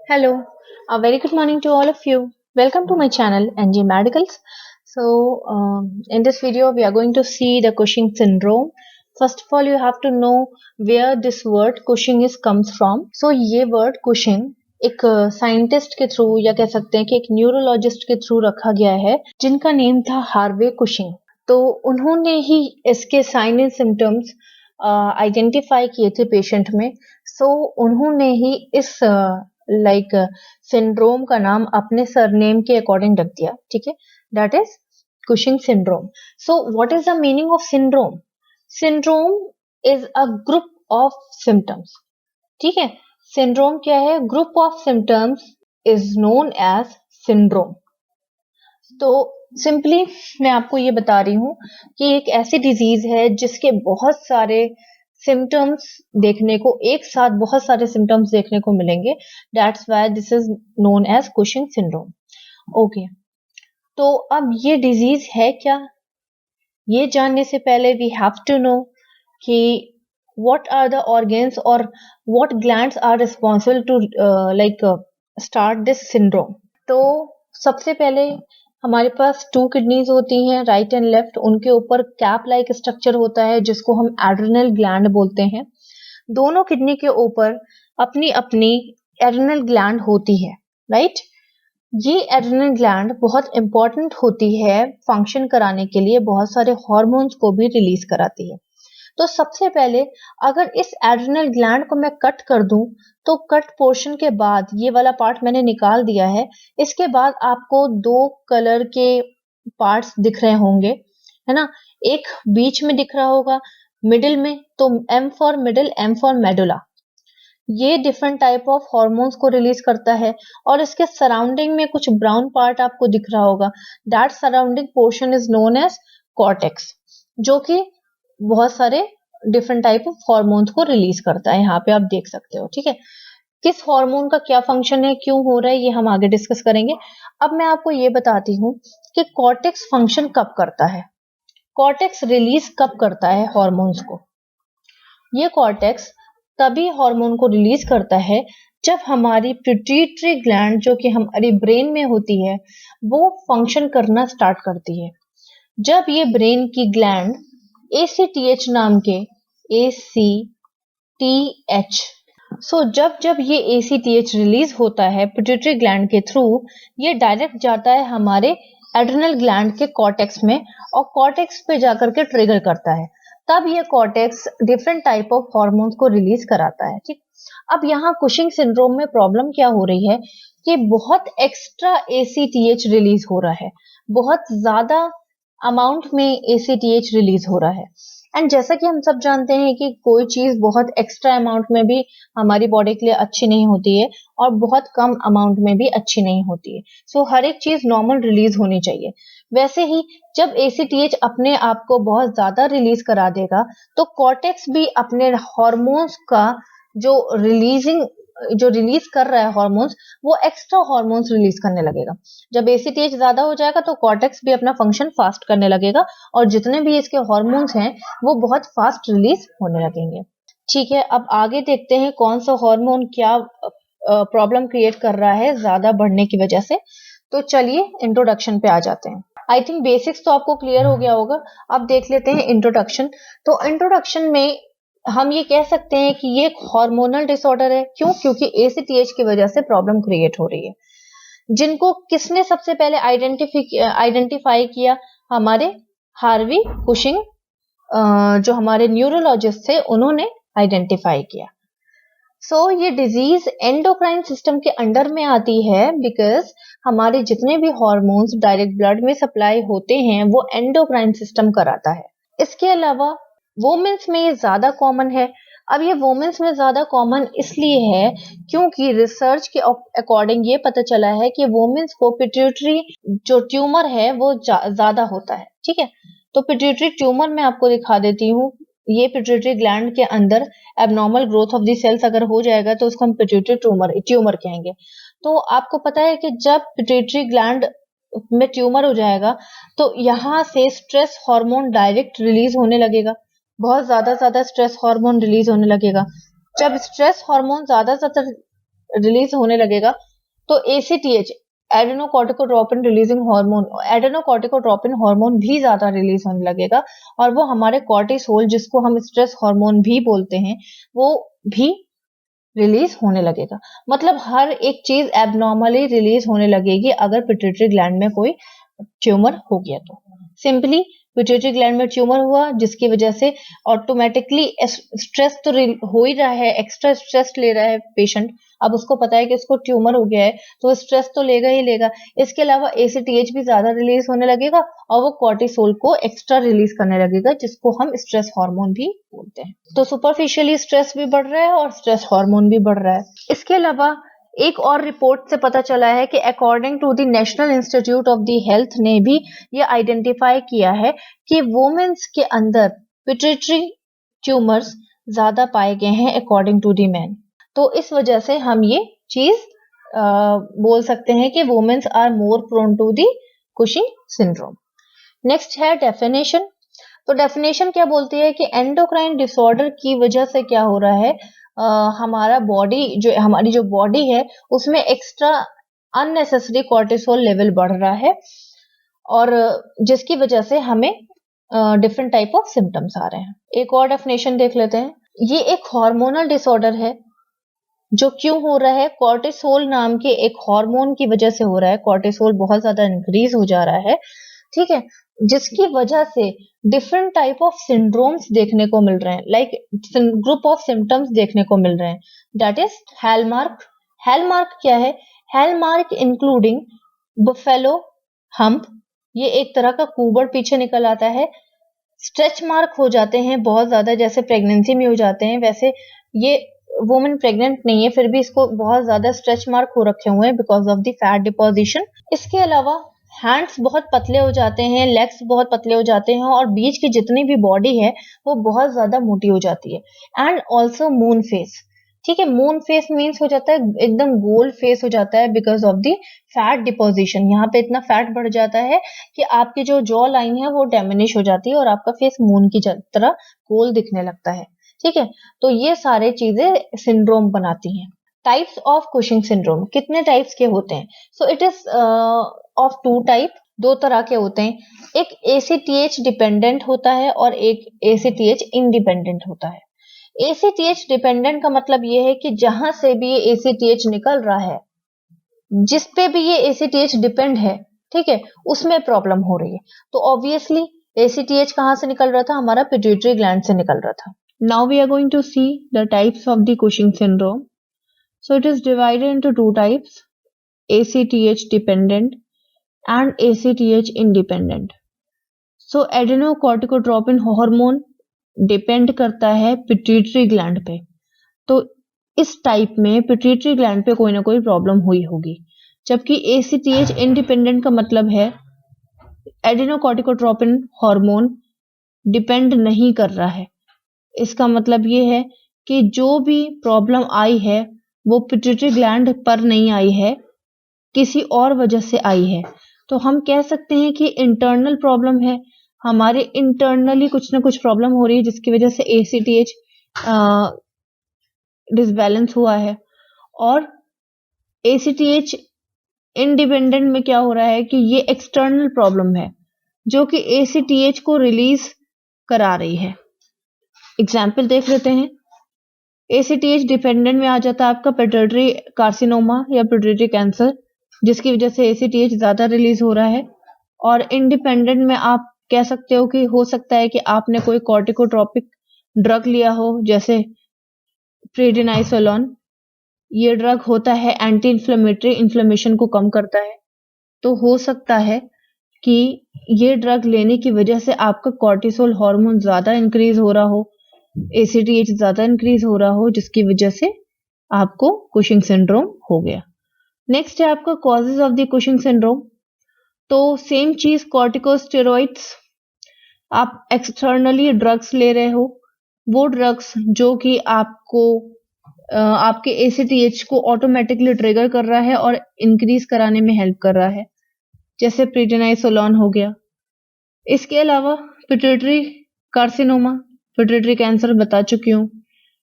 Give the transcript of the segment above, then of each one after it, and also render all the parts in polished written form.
Hello, a very good morning to all of you. Welcome to my channel NG Medicals. In this video, we are going to see the Cushing syndrome. First of all, you have to know where this word Cushing is comes from. So ये word Cushing एक scientist के through या कह सकते हैं कि एक neurologist के थ्रू रखा गया है जिनका नेम था हार्वे कुशिंग। तो उन्होंने ही इसके साइन एंड सिम्टम्स आइडेंटिफाई किए थे पेशेंट में। सो उन्होंने ही इस सिंड्रोम का नाम अपने सरनेम के अकॉर्डिंग रख दिया। ठीक है, that is Cushing syndrome. So what is the meaning of syndrome? Syndrome is a group of symptoms. ठीक है, सिंड्रोम क्या है? Group of symptoms is known as syndrome. तो सिंपली मैं आपको ये बता रही हूँ कि एक ऐसी डिजीज है जिसके बहुत सारे सिम्टम्स देखने को एक साथ बहुत सारे सिम्टम्स देखने को मिलेंगे। That's why this is known as Cushing syndrome. Okay, तो अब ये डिजीज है क्या, ये जानने से पहले वी हैव टू नो कि what are the organs or what glands are responsible to start this syndrome। तो सबसे पहले हमारे पास 2 किडनीज होती हैं, राइट एंड लेफ्ट। उनके ऊपर कैप लाइक स्ट्रक्चर होता है जिसको हम एड्रिनल ग्लैंड बोलते हैं। दोनों किडनी के ऊपर अपनी अपनी एड्रिनल ग्लैंड होती है, राइट। ये एड्रिनल ग्लैंड बहुत इंपॉर्टेंट होती है फंक्शन कराने के लिए, बहुत सारे हार्मोन्स को भी रिलीज कराती है। तो सबसे पहले अगर इस एड्रिनल ग्लैंड को मैं कट कर दूं तो कट पोर्शन के बाद ये वाला पार्ट मैंने निकाल दिया है। इसके बाद आपको 2 कलर के पार्ट्स दिख रहे होंगे, है ना। एक बीच में दिख रहा होगा, मिडिल में, तो M for middle, M for medulla. ये डिफरेंट टाइप ऑफ हॉर्मोन्स को रिलीज करता है। और इसके सराउंडिंग में कुछ ब्राउन पार्ट आपको दिख रहा होगा, that surrounding portion is known as cortex, जो कि बहुत सारे डिफरेंट टाइप ऑफ हॉर्मोन्स को रिलीज करता है। यहाँ पे आप देख सकते हो। ठीक है, किस हार्मोन का क्या फंक्शन है, क्यों हो रहा है, ये हम आगे डिस्कस करेंगे। अब मैं आपको ये बताती हूँ कि कॉर्टेक्स फंक्शन कब करता है, कॉर्टेक्स रिलीज कब करता है हॉर्मोन्स को। ये कॉर्टेक्स तभी हार्मोन को रिलीज करता है जब हमारी पिट्यूटरी ग्लैंड, जो कि हमारी ब्रेन में होती है, वो फंक्शन करना स्टार्ट करती है। जब ये ब्रेन की ग्लैंड ACTH नाम के ACTH, जब जब ये ACTH रिलीज होता है पिट्यूटरी ग्लैंड के थ्रू, ये डायरेक्ट जाता है हमारे एड्रिनल ग्लैंड के कॉर्टेक्स में और कॉर्टेक्स पे जाकर के ट्रिगर करता है। तब ये cortex different type of hormones को रिलीज कराता है। ठीक, अब यहाँ कुशिंग सिंड्रोम में प्रॉब्लम क्या हो रही है कि बहुत एक्स्ट्रा ACTH रिलीज हो रहा है, बहुत ज्यादा अमाउंट में ACTH रिलीज हो रहा है। एंड जैसा कि हम सब जानते हैं कि कोई चीज बहुत एक्स्ट्रा अमाउंट में भी हमारी बॉडी के लिए अच्छी नहीं होती है और बहुत कम अमाउंट में भी अच्छी नहीं होती है। सो हर एक चीज नॉर्मल रिलीज होनी चाहिए। वैसे ही जब ACTH अपने आप को बहुत ज्यादा रिलीज करा देगा तो कॉर्टेक्स भी अपने हॉर्मोन्स का जो रिलीज कर रहा है हॉर्मोन्स, वो एक्स्ट्रा हॉर्मोन्स रिलीज करने लगेगा। जब ACTH ज्यादा हो जाएगा तो कॉर्टेक्स भी अपना फंक्शन फास्ट करने लगेगा और जितने भी इसके हॉर्मोन्स हैं वो बहुत फास्ट रिलीज होने लगेंगे। ठीक है, अब आगे देखते हैं कौन सा हार्मोन क्या प्रॉब्लम क्रिएट कर रहा है ज्यादा बढ़ने की वजह से। तो चलिए इंट्रोडक्शन पे आ जाते हैं। आई थिंक बेसिक्स तो आपको क्लियर हो गया होगा। अब देख लेते हैं इंट्रोडक्शन। तो इंट्रोडक्शन में हम ये कह सकते हैं कि ये एक हार्मोनल डिसऑर्डर है। क्यों? क्योंकि ACTH की वजह से प्रॉब्लम क्रिएट हो रही है। जिनको किसने सबसे पहले आइडेंटिफाई किया? हमारे हार्वी कुशिंग, जो हमारे न्यूरोलॉजिस्ट थे, उन्होंने आइडेंटिफाई किया। ये डिजीज एंडोक्राइन सिस्टम के अंडर में आती है बिकॉज हमारे जितने भी हॉर्मोन्स डायरेक्ट ब्लड में सप्लाई होते हैं वो एंडोक्राइन सिस्टम कराता है। इसके अलावा वोमेन्स में ये ज्यादा कॉमन है। अब ये वोमेन्स में ज्यादा कॉमन इसलिए है क्योंकि रिसर्च के अकॉर्डिंग ये पता चला है कि वोमेन्स को पिट्यूटरी जो ट्यूमर है वो ज्यादा होता है। ठीक है, तो पिट्यूटरी ट्यूमर मैं आपको दिखा देती हूँ। ये पिट्यूटरी ग्लैंड के अंदर abnormal growth of the cells अगर हो जाएगा तो उसको हम पिट्यूटरी ट्यूमर कहेंगे। तो आपको पता है कि जब पिट्यूटरी ग्लैंड में ट्यूमर हो जाएगा तो यहाँ से स्ट्रेस हार्मोन डायरेक्ट रिलीज होने लगेगा, बहुत ज्यादा स्ट्रेस हार्मोन रिलीज होने लगेगा। जब स्ट्रेस हार्मोन ज्यादा रिलीज होने लगेगा तो ACTH एडेनोकॉर्टिकोट्रोपिन हार्मोन भी ज्यादा रिलीज होने लगेगा और वो हमारे कॉर्टिसोल जिसको हम स्ट्रेस हार्मोन भी बोलते हैं वो भी रिलीज होने लगेगा। मतलब हर एक चीज एबनॉर्मली रिलीज होने लगेगी अगर पिट्यूटरी ग्लैंड में कोई ट्यूमर हो गया तो। सिंपली पिट्यूटरी ग्लैंड में ट्यूमर हुआ जिसकी वजह से ऑटोमेटिकली स्ट्रेस तो हो ही रहा है, एक्स्ट्रा स्ट्रेस ले रहा है पेशेंट। अब उसको पता है कि उसको ट्यूमर हो गया है तो स्ट्रेस तो लेगा ही लेगा। इसके अलावा ACTH भी ज्यादा रिलीज होने लगेगा और वो कॉर्टिसोल को एक्स्ट्रा रिलीज करने लगेगा जिसको हम स्ट्रेस हार्मोन भी बोलते हैं। तो सुपरफिशियली स्ट्रेस भी बढ़ रहा है और स्ट्रेस हार्मोन भी बढ़ रहा है। इसके अलावा एक और रिपोर्ट से पता चला है कि according to the National Institute of the Health ने भी ये आइडेंटिफाई किया है कि वुमेन्स के अंदर पिट्यूटरी ट्यूमर्स ज्यादा पाए गए हैं अकॉर्डिंग टू द मैन। तो इस वजह से हम ये चीज बोल सकते हैं कि womens are more prone to the Cushing syndrome. Next है डेफिनेशन। तो डेफिनेशन क्या बोलती है कि एंडोक्राइन डिसऑर्डर की वजह से क्या हो रहा है, हमारी जो बॉडी है उसमें एक्स्ट्रा अननेसेसरी कॉर्टिसोल लेवल बढ़ रहा है और जिसकी वजह से हमें डिफरेंट टाइप ऑफ सिम्टम्स आ रहे हैं। एक और डेफिनेशन देख लेते हैं। ये एक हार्मोनल डिसऑर्डर है जो क्यों हो रहा है, कॉर्टिसोल नाम के एक हार्मोन की वजह से हो रहा है। कॉर्टिसोल बहुत ज्यादा इंक्रीज हो जा रहा है, ठीक है, जिसकी वजह से डिफरेंट टाइप ऑफ सिंड्रोम्स देखने को मिल रहे हैं, लाइक ग्रुप ऑफ सिम्टम्स देखने को मिल रहे हैं। That is hallmark. हेलमार्क क्या है? हेलमार्क इंक्लूडिंग बफेलो हम्प, ये एक तरह का कुबड़ पीछे निकल आता है। स्ट्रेच मार्क हो जाते हैं बहुत ज्यादा, जैसे प्रेगनेंसी में हो जाते हैं वैसे ये वुमेन प्रेग्नेंट नहीं है फिर भी इसको बहुत ज्यादा स्ट्रेच मार्क हो रखे हुए हैं because of the fat deposition. इसके अलावा हैंड्स बहुत पतले हो जाते हैं, लेग्स बहुत पतले हो जाते हैं और बीच की जितनी भी बॉडी है वो बहुत ज्यादा मोटी हो जाती है। एंड ऑल्सो मून फेस, ठीक है, मून फेस मीन्स हो जाता है एकदम गोल फेस हो जाता है because of the fat deposition. यहाँ पे इतना फैट बढ़ जाता है कि आपकी जो जॉ लाइन है वो डैमेज हो जाती है और आपका फेस मून की तरह गोल दिखने लगता है, ठीक है। तो ये सारे चीजें सिंड्रोम बनाती हैं। टाइप्स ऑफ कुशिंग सिंड्रोम कितने टाइप्स के होते हैं? So it is of two type, दो तरह के होते हैं। एक ACTH डिपेंडेंट होता है और एक ACTH इंडिपेंडेंट होता है। ACTH डिपेंडेंट का मतलब ये है कि जहां से भी ये ACTH निकल रहा है, जिस पे भी ये ACTH डिपेंड है, ठीक है, उसमें प्रॉब्लम हो रही है। तो ऑब्वियसली ACTH कहां से निकल रहा था? हमारा पिट्यूटरी ग्लैंड से निकल रहा था। Now we are going to see the types of the Cushing syndrome. So it is divided into two types, ACTH dependent and ACTH independent. So adrenocorticotropin hormone depend करता है पिट्यूटरी ग्लैंड पे। तो इस type में pituitary gland पे कोई ना कोई प्रॉब्लम हुई होगी, जबकि ACTH इंडिपेंडेंट का मतलब है एड्रेनोकॉर्टिकोट्रोपिन हार्मोन डिपेंड नहीं कर रहा है। इसका मतलब ये है कि जो भी प्रॉब्लम आई है वो पिट्यूटरी ग्लैंड पर नहीं आई है, किसी और वजह से आई है। तो हम कह सकते हैं कि इंटरनल प्रॉब्लम है, हमारे इंटरनली कुछ ना कुछ प्रॉब्लम हो रही है जिसकी वजह से ACTH डिसबैलेंस हुआ है। और ACTH इंडिपेंडेंट में क्या हो रहा है कि ये एक्सटर्नल प्रॉब्लम है जो कि ACTH को रिलीज करा रही है। एग्जाम्पल देख लेते हैं। ACTH डिपेंडेंट में आ जाता है आपका पिट्यूटरी कार्सिनोमा या पिट्यूटरी कैंसर, जिसकी वजह से ACTH ज्यादा रिलीज हो रहा है। और इंडिपेंडेंट में आप कह सकते हो कि हो सकता है कि आपने कोई कॉर्टिकोट्रोपिक ड्रग लिया हो, जैसे प्रेडिनाइसोलोन। ये ड्रग होता है एंटी इन्फ्लेमेटरी, इन्फ्लेमेशन को कम करता है। तो हो सकता है कि ये ड्रग लेने की वजह से आपका कॉर्टिसोल हार्मोन ज्यादा इंक्रीज हो रहा हो, ACTH ज्यादा इंक्रीज हो रहा हो, जिसकी वजह से आपको कुशिंग सिंड्रोम हो गया। नेक्स्ट है आपका causes of the Cushing syndrome. तो सेम चीज, कॉर्टिकोस्टेरॉइड्स, आप एक्सटर्नली ड्रग्स ले रहे हो, वो ड्रग्स जो कि आपको आपके ACTH को ऑटोमेटिकली ट्रिगर कर रहा है और इंक्रीज कराने में हेल्प कर रहा है, जैसे प्रेडिनाइसोलोन हो गया। इसके अलावा पिट्यूटरी कार्सिनोमा, पिट्यूटरी कैंसर बता चुकी हूँ।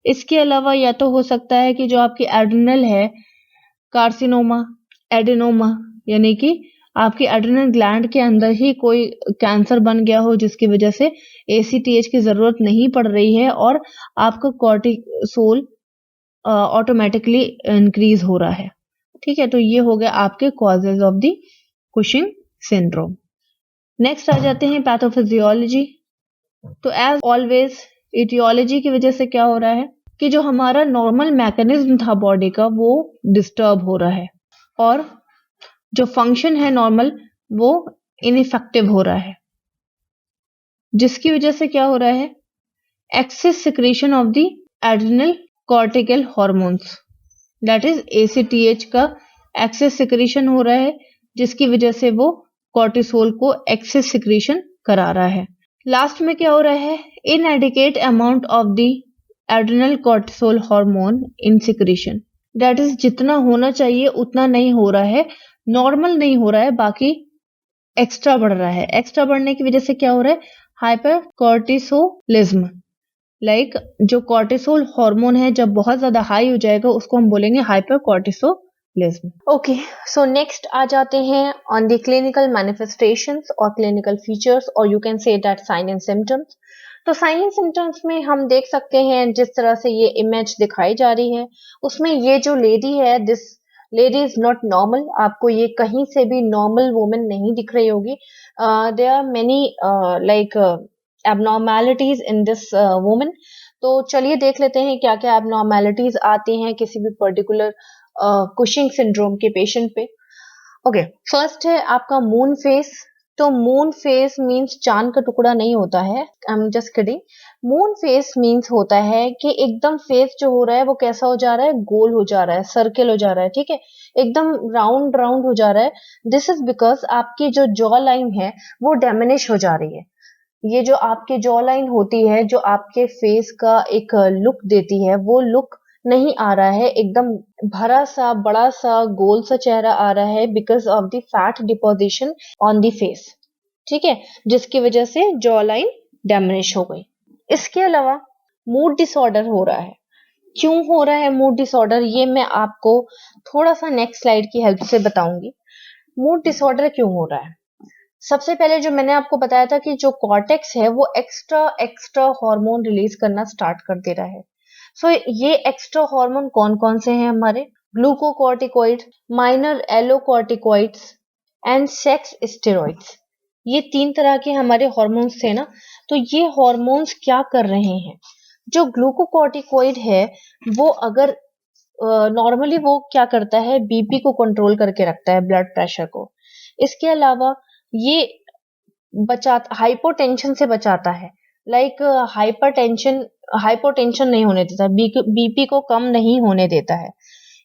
इसके अलावा या तो हो सकता है कि जो आपकी एड्रिनल है कार्सिनोमा, एडेनोमा, यानी कि आपके एड्रिनल ग्लैंड के अंदर ही कोई कैंसर बन गया हो जिसकी वजह से एसीटीएच की जरूरत नहीं पड़ रही है और आपका कॉर्टिसोल ऑटोमेटिकली इंक्रीज हो रहा है। ठीक है, तो ये हो गया आपके causes of the Cushing syndrome. Next आ जाते हैं पैथोफिजियोलॉजी। तो एज ऑलवेज इटियोलॉजी की वजह से क्या हो रहा है कि जो हमारा नॉर्मल मैकेनिज्म था बॉडी का वो डिस्टर्ब हो रहा है और जो फंक्शन है नॉर्मल वो इनइफेक्टिव हो रहा है, जिसकी वजह से क्या हो रहा है, excess secretion of the adrenal cortical hormones, that is ACTH का एक्सेस सिक्रीशन हो रहा है, जिसकी वजह से वो कॉर्टिसोल को एक्सेस सिक्रीशन करा रहा है। लास्ट में क्या हो रहा है, inadequate amount of the adrenal cortisol hormone in secretion, that is जितना होना चाहिए उतना नहीं हो रहा है, नॉर्मल नहीं हो रहा है, बाकी एक्स्ट्रा बढ़ रहा है। एक्स्ट्रा बढ़ने की वजह से क्या हो रहा है, हाइपर कॉर्टिसोलिज्म, लाइक जो कॉर्टिसोल हार्मोन है जब बहुत ज्यादा हाई हो जाएगा उसको हम बोलेंगे hyper cortisolism. Okay, so next आ जाते हैं ऑन द क्लिनिकल मैनिफेस्टेशंस और क्लिनिकल फीचर्स, और you can say that sign and symptoms. तो साइन एंड सिम्टम्स में हम देख सकते हैं जिस तरह से ये इमेज दिखाई जा रही है उसमें ये जो लेडी है, this lady is not normal. आपको ये कहीं से भी नॉर्मल वुमेन नहीं दिख रही होगी। There are many like abnormalities in this women. तो चलिए देख लेते हैं क्या क्या एबनॉर्मैलिटीज आती हैं किसी भी पर्टिकुलर कुशिंग सिंड्रोम के पेशेंट पे। ओके, फर्स्ट है आपका मून फेस। तो मून फेस मींस चांद का टुकड़ा नहीं होता है, I am just kidding. Moon face means होता है कि एकदम फेस जो हो रहा है वो कैसा हो जा रहा है, गोल हो जा रहा है, सर्किल हो जा रहा है, ठीक है, एकदम राउंड राउंड हो जा रहा है। दिस इज बिकॉज आपकी जो जॉ लाइन है वो डैमेनिश हो जा रही है। ये जो आपकी जॉ लाइन होती है जो आपके फेस का एक लुक देती है वो लुक नहीं आ रहा है, एकदम भरा सा बड़ा सा गोल सा चेहरा आ रहा है because of the fat deposition on the face, ठीक है, जिसकी वजह से जॉ लाइन डैमेज हो गई। इसके अलावा मूड डिसऑर्डर हो रहा है। क्यों हो रहा है मूड डिसऑर्डर, ये मैं आपको थोड़ा सा नेक्स्ट स्लाइड की हेल्प से बताऊंगी। मूड डिसऑर्डर क्यों हो रहा है, सबसे पहले जो मैंने आपको बताया था कि जो कॉर्टेक्स है वो एक्स्ट्रा एक्स्ट्रा हार्मोन रिलीज करना स्टार्ट कर दे रहा है। सो ये एक्स्ट्रा हार्मोन कौन कौन से हैं हमारे, glucocorticoid, mineralocorticoids and sex steroids. ये 3 तरह के हमारे हार्मोन्स थे ना। तो ये हार्मोन्स क्या कर रहे हैं, जो ग्लूकोकॉर्टिकॉइड है वो अगर नॉर्मली वो क्या करता है, बीपी को कंट्रोल करके रखता है, ब्लड प्रेशर को। इसके अलावा ये हाइपोटेंशन से बचाता है, लाइक हाइपोटेंशन नहीं होने देता, बीपी को कम नहीं होने देता है।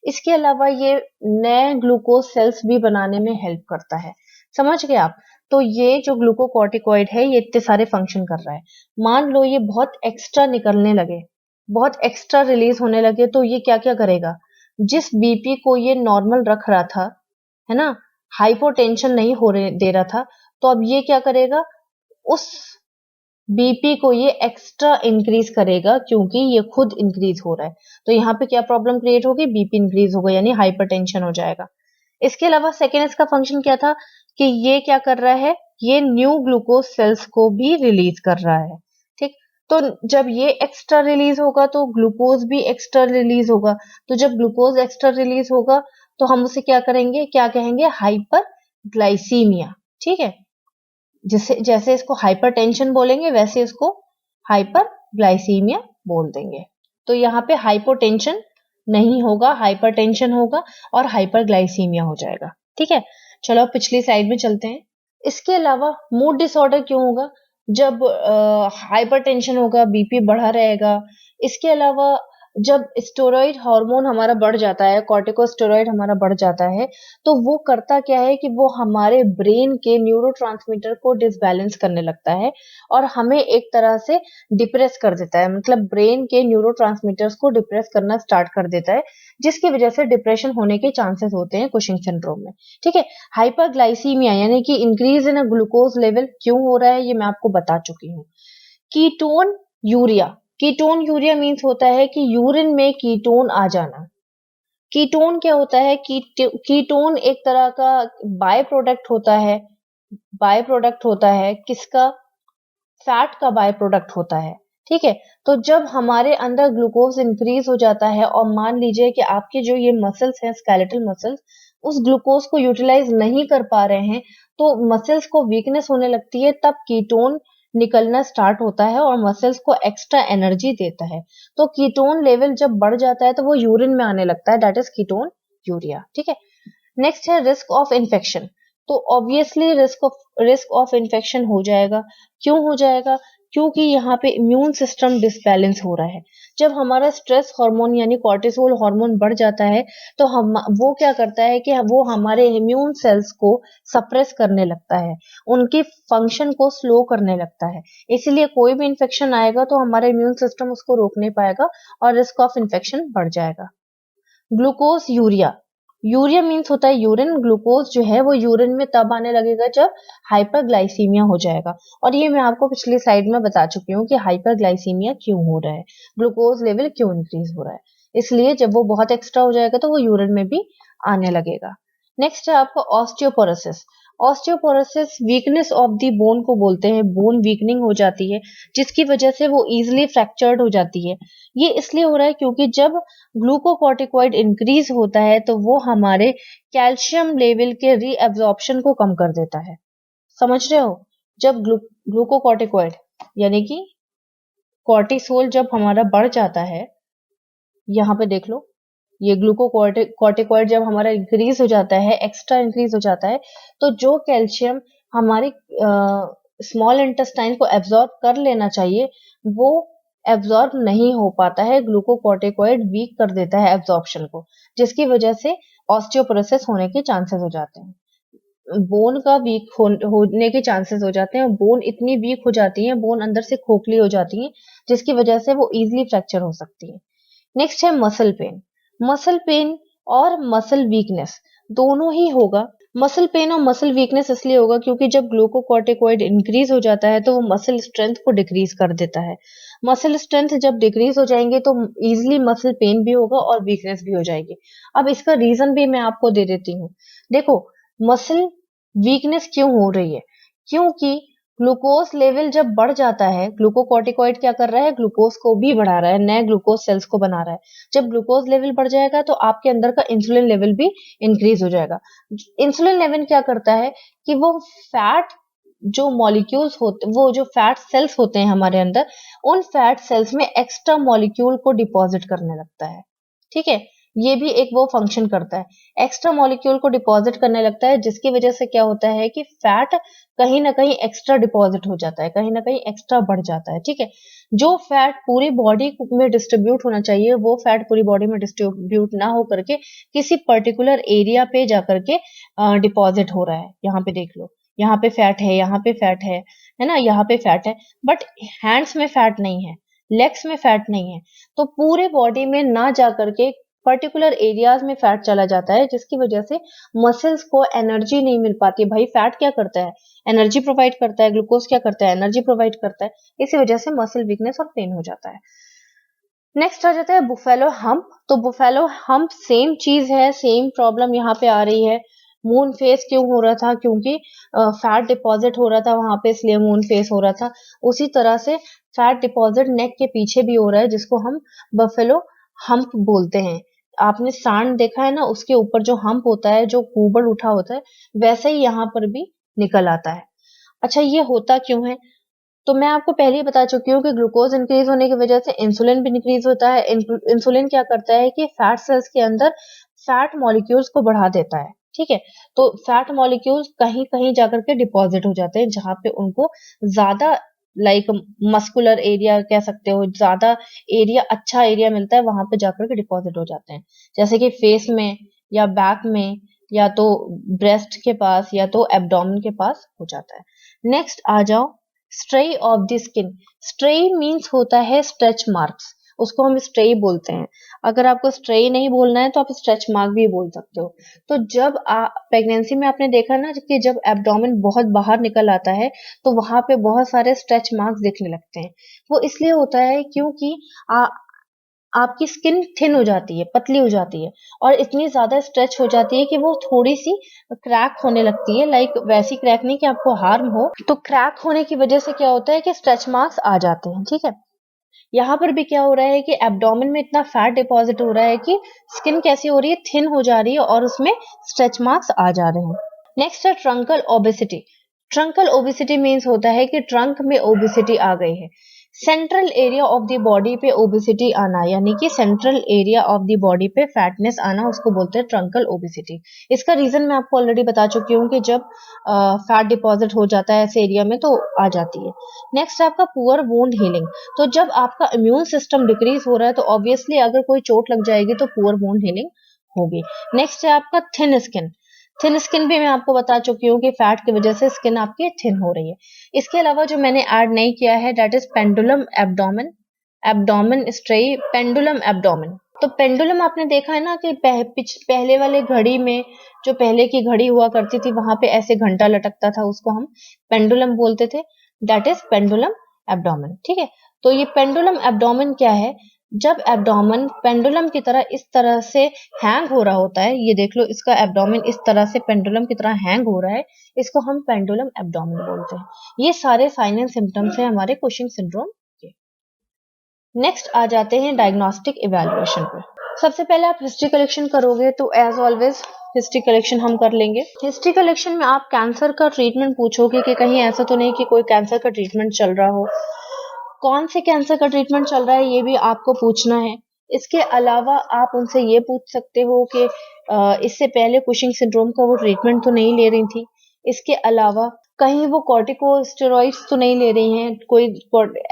इसके अलावा ये नए ग्लूकोज सेल्स भी बनाने में हेल्प करता है। समझ गए आप। तो ये जो ग्लूकोकॉर्टिकॉइड है ये इतने सारे फंक्शन कर रहा है। मान लो ये बहुत एक्स्ट्रा निकलने लगे, बहुत एक्स्ट्रा रिलीज होने लगे, तो ये क्या क्या करेगा, जिस बीपी को ये नॉर्मल रख रहा था, है ना, हाइपोटेंशन नहीं होने दे रहा था, तो अब ये क्या करेगा, उस बीपी को ये एक्स्ट्रा इंक्रीज करेगा क्योंकि ये खुद इंक्रीज हो रहा है। तो यहाँ पे क्या प्रॉब्लम क्रिएट होगी, बीपी इंक्रीज होगा यानी हाइपरटेंशन हो जाएगा। इसके अलावा सेकेंड इसका फंक्शन क्या था कि ये क्या कर रहा है, ये न्यू ग्लूकोज सेल्स को भी रिलीज कर रहा है, ठीक। तो जब ये एक्स्ट्रा रिलीज होगा तो ग्लूकोज भी एक्स्ट्रा रिलीज होगा। तो जब ग्लूकोज एक्स्ट्रा रिलीज होगा तो हम उसे क्या करेंगे, क्या कहेंगे, हाइपर ग्लाइसीमिया, ठीक है। जैसे इसको हाइपरटेंशन बोलेंगे वैसे इसको हाइपर ग्लाइसीमिया बोल देंगे। तो यहाँ पे हाइपोटेंशन नहीं होगा, हाइपरटेंशन होगा और हाइपर ग्लाइसीमिया हो जाएगा, ठीक है। चलो पिछली स्लाइड में चलते हैं। इसके अलावा मूड डिसऑर्डर क्यों होगा, जब हाइपरटेंशन होगा, बीपी बढ़ा रहेगा। इसके अलावा जब स्टेरॉइड हार्मोन हमारा बढ़ जाता है, कॉर्टिकोस्टेरॉइड हमारा बढ़ जाता है, तो वो करता क्या है कि वो हमारे ब्रेन के न्यूरोट्रांसमीटर को डिसबैलेंस करने लगता है और हमें एक तरह से डिप्रेस कर देता है, मतलब ब्रेन के न्यूरोट्रांसमीटर्स को डिप्रेस करना स्टार्ट कर देता है, जिसकी वजह से डिप्रेशन होने के चांसेस होते हैं कुशिंग सिंड्रोम में, ठीक है। हाइपरग्लाइसीमिया यानी कि इंक्रीज इन ग्लूकोज लेवल क्यों हो रहा है ये मैं आपको बता चुकी हूँ। Ketone urea, ketone urea means होता है कि यूरिन में कीटोन आ जाना, कीटोन क्या होता है? कीटोन एक तरह का बाय प्रोडक्ट होता है। बाय प्रोडक्ट होता है किसका? फैट का बाय प्रोडक्ट होता है। ठीक है, तो जब हमारे अंदर ग्लूकोज इंक्रीज हो जाता है और मान लीजिए कि आपके जो ये मसल्स हैं, स्केलेटल मसल्स, उस ग्लूकोज को यूटिलाइज नहीं कर पा रहे हैं, तो मसल्स को वीकनेस होने लगती है, तब कीटोन निकलना स्टार्ट होता है और मसल्स को एक्स्ट्रा एनर्जी देता है। तो कीटोन लेवल जब बढ़ जाता है तो वो यूरिन में आने लगता है, दैट इज कीटोन यूरिया। ठीक है, नेक्स्ट है रिस्क ऑफ इन्फेक्शन। तो ऑब्वियसली रिस्क ऑफ इन्फेक्शन हो जाएगा। क्यों हो जाएगा? क्योंकि यहाँ पे इम्यून सिस्टम डिसबैलेंस हो रहा है। जब हमारा स्ट्रेस हार्मोन यानी कॉर्टिसोल हार्मोन बढ़ जाता है, तो हम वो क्या करता है कि वो हमारे इम्यून सेल्स को सप्रेस करने लगता है, उनकी फंक्शन को स्लो करने लगता है। इसीलिए कोई भी इन्फेक्शन आएगा तो हमारा इम्यून सिस्टम उसको रोक नहीं पाएगा और रिस्क ऑफ इन्फेक्शन बढ़ जाएगा। Glucose urea. यूरिया मीन्स होता है यूरिन। ग्लूकोज जो है वो यूरिन में तब आने लगेगा जब हाइपरग्लाइसीमिया हो जाएगा। और ये मैं आपको पिछली स्लाइड में बता चुकी हूँ कि हाइपरग्लाइसीमिया क्यों हो रहा है, ग्लूकोज लेवल क्यों इंक्रीज हो रहा है। इसलिए जब वो बहुत एक्स्ट्रा हो जाएगा तो वो यूरिन में भी आने लगेगा। नेक्स्ट है आपका osteoporosis. Osteoporosis weakness of the bone को बोलते हैं। बोन वीकनिंग हो जाती है जिसकी वजह से वो इजिली फ्रैक्चर्ड हो जाती है। ये इसलिए हो रहा है क्योंकि जब ग्लूकोकॉर्टिकॉइड इंक्रीज होता है तो वो हमारे कैल्शियम लेवल के रीअब्जॉर्प्शन को कम कर देता है। समझ रहे हो? जब ग्लूकोकॉर्टिकॉइड यानी कि कॉर्टिसोल जब हमारा बढ़ जाता है, यहाँ पे देख लो, ये ग्लूकोकॉर्टिकॉइड जब हमारा इंक्रीज हो जाता है, एक्स्ट्रा इंक्रीज हो जाता है, तो जो कैल्शियम हमारे स्मॉल इंटेस्टाइन को एब्जॉर्ब कर लेना चाहिए, वो एब्जॉर्ब नहीं हो पाता है। ग्लूकोकॉर्टिकॉइड वीक कर देता है एब्जॉर्प्शन को, जिसकी वजह से ऑस्टियोपोरोसिस होने के चांसेस हो जाते हैं। बोन का वीक होने के चांसेस हो जाते हैं। बोन इतनी वीक हो जाती है, बोन अंदर से खोखली हो जाती है, जिसकी वजह से वो इजिली फ्रैक्चर हो सकती है। नेक्स्ट है मसल पेन। मसल पेन और मसल वीकनेस दोनों ही होगा। मसल पेन और मसल वीकनेस इसलिए होगा क्योंकि जब ग्लूकोकॉर्टिकॉइड इंक्रीज हो जाता है तो वो मसल स्ट्रेंथ को डिक्रीज कर देता है। मसल स्ट्रेंथ जब डिक्रीज हो जाएंगे तो इजिली मसल पेन भी होगा और वीकनेस भी हो जाएगी। अब इसका रीजन भी मैं आपको दे देती हूँ। देखो, मसल वीकनेस क्यों हो रही है? क्योंकि ग्लूकोज लेवल जब बढ़ जाता है, ग्लूकोकॉर्टिकॉइड क्या कर रहा है? ग्लूकोज को भी बढ़ा रहा है, नए ग्लूकोज सेल्स को बना रहा है। जब ग्लूकोज लेवल बढ़ जाएगा तो आपके अंदर का इंसुलिन लेवल भी इंक्रीज हो जाएगा। इंसुलिन लेवल क्या करता है कि वो फैट जो मॉलिक्यूल्स होते, वो जो फैट सेल्स होते हैं हमारे अंदर, उन फैट सेल्स में एक्स्ट्रा मॉलिक्यूल को डिपॉजिट करने लगता है। ठीक है, ये भी एक वो फंक्शन करता है, एक्स्ट्रा मॉलिक्यूल को डिपॉजिट करने लगता है, जिसकी वजह से क्या होता है कि फैट कहीं ना कहीं एक्स्ट्रा डिपॉजिट हो जाता है, कहीं ना कहीं एक्स्ट्रा बढ़ जाता है। ठीक है, जो फैट पूरी बॉडी में डिस्ट्रीब्यूट होना चाहिए वो फैट पूरी बॉडी में डिस्ट्रीब्यूट ना हो करके किसी पर्टिकुलर एरिया पे जाकर के डिपॉजिट हो रहा है। यहाँ पे देख लो, यहाँ पे फैट है, यहाँ पे फैट है ना, यहाँ पे फैट है, बट हैंड्स में फैट नहीं है, लेग्स में फैट नहीं है, तो पूरे बॉडी में ना जाकर के पर्टिकुलर एरियाज में फैट चला जाता है, जिसकी वजह से मसल्स को एनर्जी नहीं मिल पाती है। भाई फैट क्या करता है? एनर्जी प्रोवाइड करता है। ग्लूकोज क्या करता है? एनर्जी प्रोवाइड करता है। इसी वजह से मसल वीकनेस और पेन हो जाता है। नेक्स्ट आ जाता है बुफेलो हम्प। तो बुफेलो हम्प सेम चीज है, सेम प्रॉब्लम यहाँ पे आ रही है। मून फेस क्यों हो रहा था? क्योंकि फैट डिपॉजिट हो रहा था वहां पे, इसलिए मून फेस हो रहा था। उसी तरह से फैट डिपॉजिट नेक के पीछे भी हो रहा है, जिसको हम बफेलो हम्प बोलते हैं। आपने सांड देखा है ना, उसके ऊपर जो हम्प होता है, जो कुबड़ उठा होता है, वैसे ही यहाँ पर भी निकल आता है। अच्छा, ये होता क्यों है? तो मैं आपको पहले ही बता चुकी हूँ कि ग्लूकोज इंक्रीज होने की वजह से इंसुलिन भी इंक्रीज होता है। इंसुलिन क्या करता है कि फैट सेल्स के अंदर फैट मॉलिक्यूल्स को बढ़ा देता है। ठीक है, तो फैट मॉलिक्यूल्स कहीं कहीं जाकर के डिपॉजिट हो जाते हैं, जहां पे उनको ज्यादा लाइक मस्कुलर एरिया कह सकते हो, ज्यादा एरिया, अच्छा एरिया मिलता है, वहां पे जाकर के डिपॉजिट हो जाते हैं, जैसे कि फेस में या बैक में या तो ब्रेस्ट के पास या तो एब्डोमेन के पास हो जाता है। नेक्स्ट आ जाओ, स्ट्रेई ऑफ द स्किन। स्ट्रेई मीन्स होता है स्ट्रेच मार्क्स, उसको हम स्ट्रेई बोलते हैं। अगर आपको स्ट्रेई नहीं बोलना है तो आप स्ट्रेच मार्क भी बोल सकते हो। तो जब प्रेगनेंसी में आपने देखा ना कि जब एब्डोमेन बहुत बाहर निकल आता है तो वहां पे बहुत सारे स्ट्रेच मार्क्स दिखने लगते हैं। वो इसलिए होता है क्योंकि आपकी स्किन थिन हो जाती है, पतली हो जाती है और इतनी ज़्यादा स्ट्रेच हो जाती है कि वो थोड़ी-सी क्रैक होने लगती है। लाइक वैसी क्रैक नहीं कि आपको हार्म हो। तो क्रैक होने की वजह से क्या होता है कि स्ट्रेच मार्क्स आ जाते हैं, ठीक है? यहाँ पर भी क्या हो रहा है कि एब्डोमेन में इतना फैट डिपॉजिट हो रहा है कि स्किन कैसी हो रही है, थिन हो जा रही है और उसमें स्ट्रेच मार्क्स आ जा रहे हैं। नेक्स्ट है truncal obesity. Truncal obesity means होता है कि ट्रंक में ओबेसिटी आ गई है। Central area of the body पे ओबेसिटी आना, यानी कि central area of the body पे फैटनेस आना, उसको बोलते हैं ट्रंकल ओबेसिटी। इसका रीजन मैं आपको ऑलरेडी बता चुकी हूँ कि जब फैट डिपॉजिट हो जाता है ऐसे एरिया में तो आ जाती है। नेक्स्ट आपका पुअर वुंड हीलिंग। तो जब आपका इम्यून सिस्टम डिक्रीज हो रहा है तो ऑब्वियसली अगर कोई चोट लग जाएगी तो पुअर वुंड हीलिंग होगी। नेक्स्ट है आपका थिन स्किन। थिन स्किन भी मैं आपको बता चुकी हूँ कि फैट की वजह से स्किन आपकी थिन हो रही है। इसके अलावा जो मैंने ऐड नहीं किया है that is pendulum abdomen. Abdomen stray, pendulum abdomen. तो पेंडुलम आपने देखा है ना कि पहले वाले घड़ी में, जो पहले की घड़ी हुआ करती थी वहां पे ऐसे घंटा लटकता था, उसको हम पेंडुलम बोलते थे। दैट इज पेंडुलम एब्डोमेन, ठीक है। तो ये पेंडुलम एब्डोमेन क्या है? जब एब्डोमेन पेंडुलम की तरह इस तरह से हैंग हो रहा होता है, ये देख लो इसका एब्डोमेन इस तरह से पेंडुलम की तरह हैंग हो रहा है, इसको हम पेंडुलम एब्डोमेन बोलते हैं। ये सारे साइन एंड सिम्टम्स हैं हमारे कुशिंग सिंड्रोम के। नेक्स्ट आ जाते हैं डायग्नोस्टिक इवैल्यूएशन पे। सबसे पहले आप हिस्ट्री कलेक्शन करोगे तो एज ऑलवेज हिस्ट्री कलेक्शन हम कर लेंगे। हिस्ट्री कलेक्शन में आप कैंसर का ट्रीटमेंट पूछोगे कि कहीं ऐसा तो नहीं कि कोई कैंसर का ट्रीटमेंट चल रहा हो, कौन से कैंसर का ट्रीटमेंट चल रहा है ये भी आपको पूछना है। इसके अलावा आप उनसे ये पूछ सकते हो कि इससे पहले कुशिंग सिंड्रोम का वो ट्रीटमेंट तो नहीं ले रही थी। इसके अलावा कहीं वो कॉर्टिकोस्टेरॉइड्स तो नहीं ले रही हैं, कोई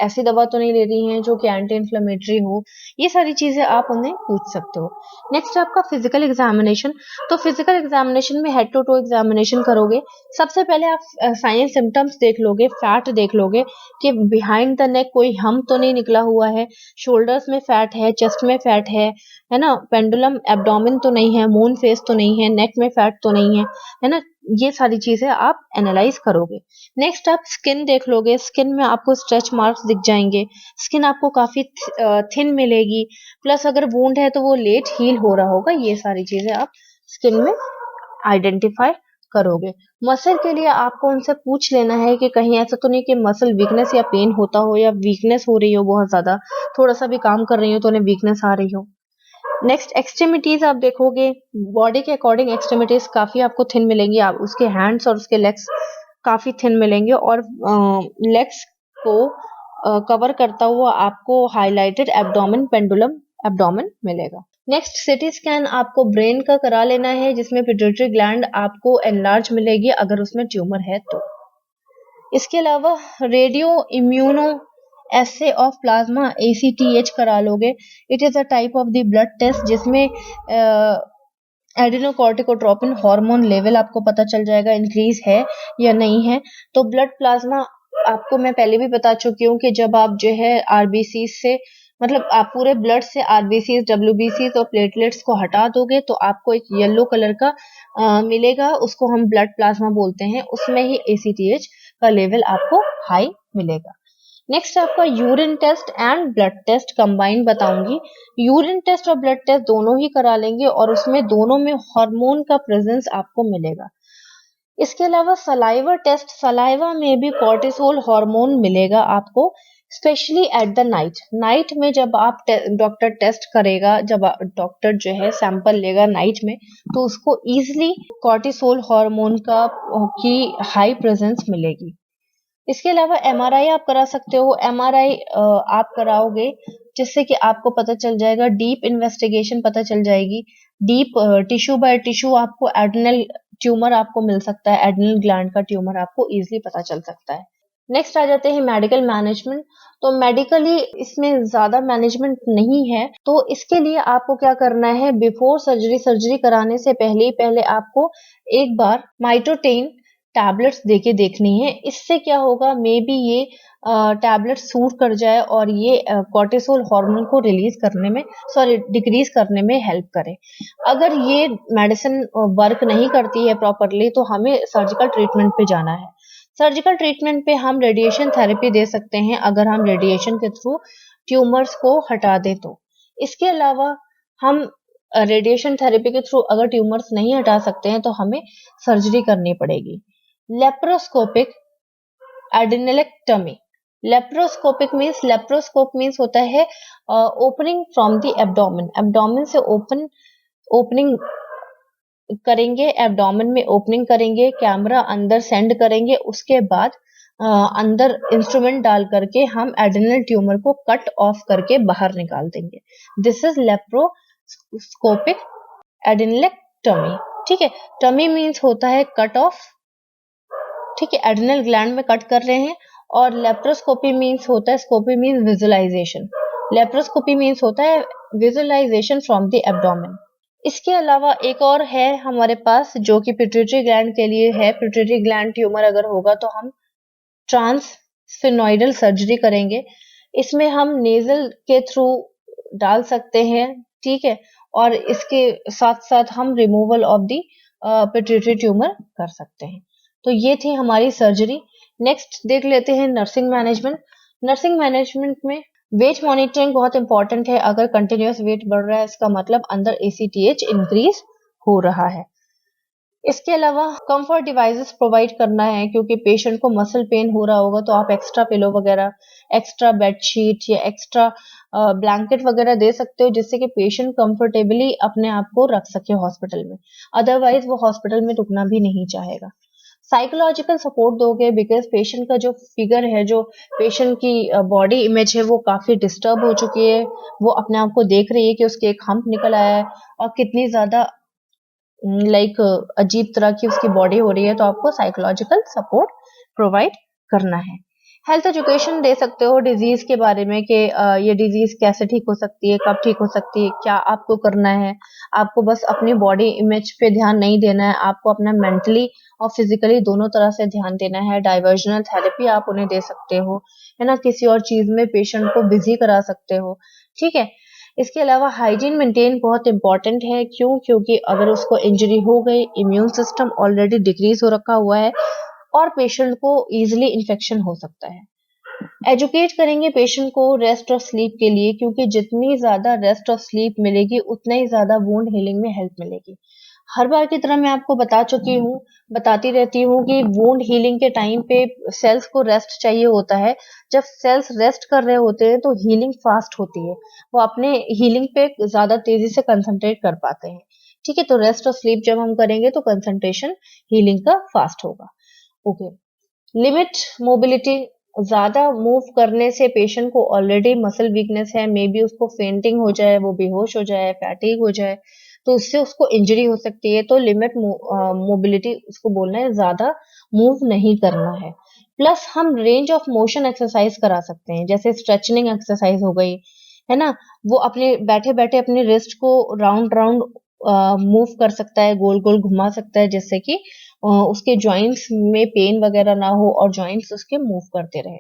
ऐसी दवा तो नहीं ले रही हैं जो कि एंटी इन्फ्लेमेटरी हो। ये सारी चीजें आप उन्हें पूछ सकते हो। नेक्स्ट आपका फिजिकल एग्जामिनेशन। तो फिजिकल एग्जामिनेशन में हेड टू टो एग्जामिनेशन करोगे। सबसे पहले आप साइन सिम्टम्स देख लोगे, फैट देख लोगे कि बिहाइंड द नेक कोई हम तो नहीं निकला हुआ है, शोल्डर्स में फैट है, चेस्ट में फैट है ना, पेंडुलम एब्डोमेन तो नहीं है, मून फेस तो नहीं है, नेक में फैट तो नहीं है ना। ये सारी चीजें आप एनालाइज करोगे। नेक्स्ट आप स्किन देख लोगे। स्किन में आपको स्ट्रेच मार्क्स दिख जाएंगे, स्किन आपको काफी थिन मिलेगी, प्लस अगर वुंड है तो वो लेट हील हो रहा होगा। ये सारी चीजें आप स्किन में आइडेंटिफाई करोगे। मसल के लिए आपको उनसे पूछ लेना है कि कहीं ऐसा तो नहीं कि मसल वीकनेस या पेन होता हो, या वीकनेस हो रही हो बहुत ज्यादा, थोड़ा सा भी काम कर रही हो तो उन्हें वीकनेस आ रही हो। नेक्स्ट एक्सट्रीमिटीज आप देखोगे, बॉडी के अकॉर्डिंग एक्सट्रीमिटीज काफी आपको थिन मिलेंगी। आप उसके हैंड्स और उसके लेग्स काफी थिन मिलेंगे और लेग्स को कवर करता हुआ आपको हाईलाइटेड एब्डोमेन, पेंडुलम एब्डोमेन मिलेगा। नेक्स्ट सिटी स्कैन आपको ब्रेन का करा लेना है, जिसमें पिट्यूटरी ग्लैंड आपको एनलार्ज मिलेगी अगर उसमें ट्यूमर है तो। इसके अलावा radio immuno assay of plasma ACTH करा लोगे। It is a type of the blood test जिसमें एडिनोकॉर्टिकोट्रोपिन हार्मोन लेवल आपको पता चल जाएगा इंक्रीज है या नहीं है। तो ब्लड प्लाज्मा आपको मैं पहले भी बता चुकी हूँ कि जब आप जो है आरबीसी से, मतलब आप पूरे ब्लड से आरबीसी, डब्ल्यूबीसी और प्लेटलेट्स को हटा दोगे तो आपको एक येलो कलर का मिलेगा, उसको हम ब्लड प्लाज्मा बोलते हैं। उसमें ही ACTH का लेवल आपको हाई मिलेगा। नेक्स्ट आपका urine test and blood test combine बताऊंगी। यूरिन टेस्ट और ब्लड टेस्ट दोनों ही करा लेंगे और उसमें दोनों में हार्मोन का प्रेजेंस आपको मिलेगा। इसके अलावा सलाइवा टेस्ट, सलाइवा में भी कॉर्टिसोल हार्मोन मिलेगा आपको, specially at the night. Night में जब आप डॉक्टर टेस्ट करेगा, जब डॉक्टर जो है सैंपल लेगा नाइट में, तो उसको इजीली कॉर्टिसोल हार्मोन का की हाई प्रेजेंस मिलेगी। इसके अलावा MRI आप करा सकते हो। MRI आप कराओगे जिससे कि आपको पता चल जाएगा, डीप इन्वेस्टिगेशन पता चल जाएगी, डीप टिश्यू बाय टिश्यू आपको एड्रेनल ट्यूमर आपको मिल सकता है, एड्रेनल ग्लैंड का ट्यूमर आपको इजीली पता चल सकता है। नेक्स्ट आ जाते हैं मेडिकल मैनेजमेंट। तो मेडिकली इसमें ज्यादा मैनेजमेंट नहीं है, तो इसके लिए आपको क्या करना है, बिफोर सर्जरी, सर्जरी कराने से पहले आपको एक बार माइटोटेन टैबलेट्स देके देखनी है। इससे क्या होगा, मे बी ये टैबलेट सूट कर जाए और ये कॉर्टिसोल हार्मोन को रिलीज करने में, सॉरी डिक्रीज करने में हेल्प करे। अगर ये मेडिसिन वर्क नहीं करती है प्रॉपरली तो हमें सर्जिकल ट्रीटमेंट पे जाना है। सर्जिकल ट्रीटमेंट पे हम रेडिएशन थेरेपी दे सकते हैं अगर हम रेडिएशन के थ्रू ट्यूमर्स को हटा दें तो। इसके अलावा हम रेडिएशन थेरेपी के थ्रू अगर ट्यूमर्स नहीं हटा सकते हैं तो हमें सर्जरी करनी पड़ेगी। लेप्रोस्कोपिक एडेनेलेक्टमी। लेप्रोस्कोप मीन्स होता है opening from the abdomen. Abdomen से ओपनिंग करेंगे, एब्डोमेन में ओपनिंग करेंगे, कैमरा अंदर सेंड करेंगे, उसके बाद अंदर इंस्ट्रूमेंट डाल करके हम एडेनल ट्यूमर को कट ऑफ करके बाहर निकाल देंगे। This is laparoscopic adrenalectomy. ठीक है, टमी मीन्स होता है कट ऑफ, ठीक है, एडेनल ग्लैंड में कट कर रहे हैं। और लेप्रोस्कोपी मीन्स होता है, scopy means visualization, laparoscopy means होता है विजुअलाइजेशन फ्रॉम द एब्डोमेन। इसके अलावा एक और है हमारे पास जो कि पिट्यूटरी ग्लैंड के लिए है। पिट्यूटरी ग्लैंड ट्यूमर अगर होगा तो हम ट्रांसफिनोइडल सर्जरी करेंगे। इसमें हम नेजल के थ्रू डाल सकते हैं, ठीक है, और इसके साथ साथ हम removal of the pituitary tumour कर सकते हैं। तो ये थी हमारी सर्जरी। नेक्स्ट देख लेते हैं नर्सिंग मैनेजमेंट। नर्सिंग मैनेजमेंट में वेट मॉनिटरिंग बहुत इंपॉर्टेंट है। अगर कंटिन्यूअस वेट बढ़ रहा है इसका मतलब अंदर ACTH इंक्रीज हो रहा है। इसके अलावा कंफर्ट डिवाइसेस प्रोवाइड करना है, क्योंकि पेशेंट को मसल पेन हो रहा होगा तो आप एक्स्ट्रा पिलो वगैरह, एक्स्ट्रा बेडशीट या एक्स्ट्रा ब्लैंकेट वगैरह दे सकते हो, जिससे कि पेशेंट कंफर्टेबली अपने आप को रख सके हॉस्पिटल में। अदरवाइज वो हॉस्पिटल में रुकना भी नहीं चाहेगा। साइकोलॉजिकल सपोर्ट दोगे, बिकॉज पेशेंट का जो फिगर है, जो पेशेंट की बॉडी इमेज है वो काफी डिस्टर्ब हो चुकी है। वो अपने आप को देख रही है कि उसके एक हम्प निकल आया है और कितनी ज्यादा अजीब तरह की उसकी बॉडी हो रही है, तो आपको साइकोलॉजिकल सपोर्ट प्रोवाइड करना है। हेल्थ एजुकेशन दे सकते हो डिजीज के बारे में कि ये डिजीज कैसे ठीक हो सकती है, कब ठीक हो सकती है, क्या आपको करना है। आपको बस अपनी बॉडी इमेज पे ध्यान नहीं देना है, आपको अपना मेंटली और फिजिकली दोनों तरह से ध्यान देना है। डाइवर्जनल थेरेपी आप उन्हें दे सकते हो, है ना, किसी और चीज में पेशेंट को बिजी करा सकते हो, ठीक है। इसके अलावा हाइजीन मेंटेन बहुत इंपॉर्टेंट है। क्यों? क्योंकि अगर उसको इंजरी हो गई, इम्यून सिस्टम ऑलरेडी डिक्रीज हो रखा हुआ है और पेशेंट को इजीली इन्फेक्शन हो सकता है। एजुकेट करेंगे पेशेंट को रेस्ट और स्लीप के लिए, क्योंकि जितनी ज्यादा रेस्ट और स्लीप मिलेगी उतना ही ज्यादा वुंड हीलिंग में हेल्प मिलेगी। हर बार की तरह मैं आपको बताती रहती हूँ कि वुंड हीलिंग के टाइम पे सेल्स को रेस्ट चाहिए होता है। जब सेल्स रेस्ट कर रहे होते हैं तो हीलिंग फास्ट होती है, वो अपने हीलिंग पे ज्यादा तेजी से कंसंट्रेट कर पाते हैं, ठीक है। तो रेस्ट और स्लीप जब हम करेंगे तो कंसंट्रेशन हीलिंग का फास्ट होगा। Okay, limit mobility. ज्यादा मूव करने से पेशेंट को ऑलरेडी मसल वीकनेस है, मे बी उसको फेंटिंग हो जाए, वो बेहोश हो जाए, फैटिग हो जाए, तो उससे उसको इंजरी हो सकती है। तो लिमिट मोबिलिटी उसको बोलना है, ज्यादा मूव नहीं करना है। प्लस हम रेंज ऑफ मोशन एक्सरसाइज करा सकते हैं, जैसे स्ट्रेचनिंग एक्सरसाइज हो गई, है ना। वो अपने बैठे बैठे अपने रिस्ट को राउंड राउंड मूव कर सकता है, गोल गोल घुमा सकता है, जिससे कि उसके जॉइंट्स में पेन वगैरह ना हो और जॉइंट्स उसके मूव करते रहे,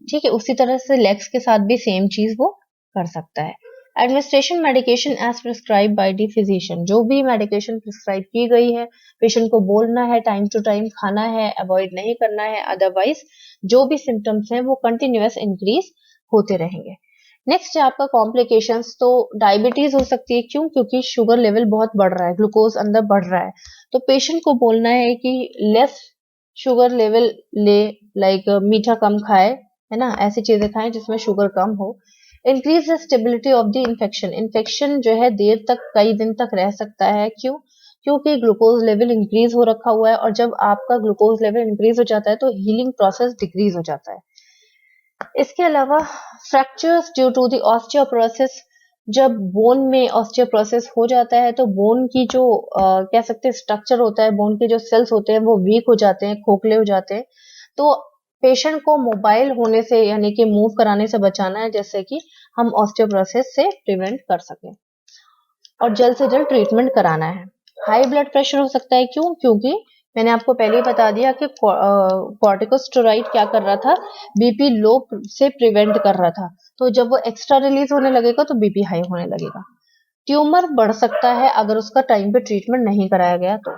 ठीक है। उसी तरह से लेग्स के साथ भी सेम चीज वो कर सकता है। Administration medication as prescribe by the physician. जो भी मेडिकेशन प्रिस्क्राइब की गई है पेशेंट को बोलना है, टाइम टू टाइम खाना है, अवॉइड नहीं करना है, अदरवाइज जो भी सिम्टम्स हैं वो कंटिन्यूअस इंक्रीज होते रहेंगे। नेक्स्ट है आपका कॉम्प्लिकेशंस। तो डायबिटीज हो सकती है। क्यों? क्योंकि शुगर लेवल बहुत बढ़ रहा है, ग्लूकोज अंदर बढ़ रहा है, तो पेशेंट को बोलना है कि लेस शुगर लेवल ले, मीठा कम खाए, है ना, ऐसी चीजें खाएं जिसमें शुगर कम हो। Increase the stability of the infection. Infection जो है देर तक, कई दिन तक रह सकता है। क्यों? क्योंकि ग्लूकोज लेवल इंक्रीज हो रखा हुआ है, और जब आपका ग्लूकोज लेवल इंक्रीज हो जाता है तो हीलिंग प्रोसेस डिक्रीज हो जाता है। इसके अलावा fractures due to the osteoporosis. जब बोन में ऑस्टियोपोरोसिस हो जाता है तो बोन की जो कह सकते हैं स्ट्रक्चर होता है, बोन के जो सेल्स होते हैं वो वीक हो जाते हैं, खोखले हो जाते हैं। तो पेशेंट को मोबाइल होने से यानी कि मूव कराने से बचाना है, जैसे कि हम ऑस्टियोपोरोसिस से प्रिवेंट कर सकें, और जल्द से जल्द ट्रीटमेंट कराना है। हाई ब्लड प्रेशर हो सकता है। क्यों? क्योंकि मैंने आपको पहले ही बता दिया कि कॉर्टिकोस्टेरॉइड क्या कर रहा था, बीपी लो से प्रिवेंट कर रहा था। तो जब वो एक्स्ट्रा रिलीज होने लगेगा तो बीपी हाई होने लगेगा। ट्यूमर बढ़ सकता है अगर उसका टाइम पे ट्रीटमेंट नहीं कराया गया तो।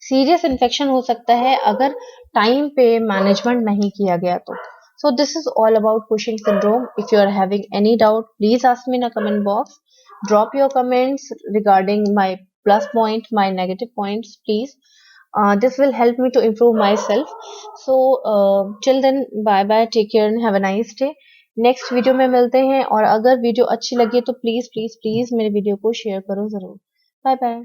सीरियस इन्फेक्शन हो सकता है अगर टाइम पे मैनेजमेंट नहीं किया गया तो। So this is all about Cushing syndrome. If you are having any doubt, please ask me in a comment box. drop your comments regarding my plus point, my negative points, please. This will help me to improve myself. So till then, bye bye, take care and have a nice day. Next video में मिलते हैं, और अगर video अच्छी लगी तो please please please मेरे video को शेयर करो जरूर. Bye bye.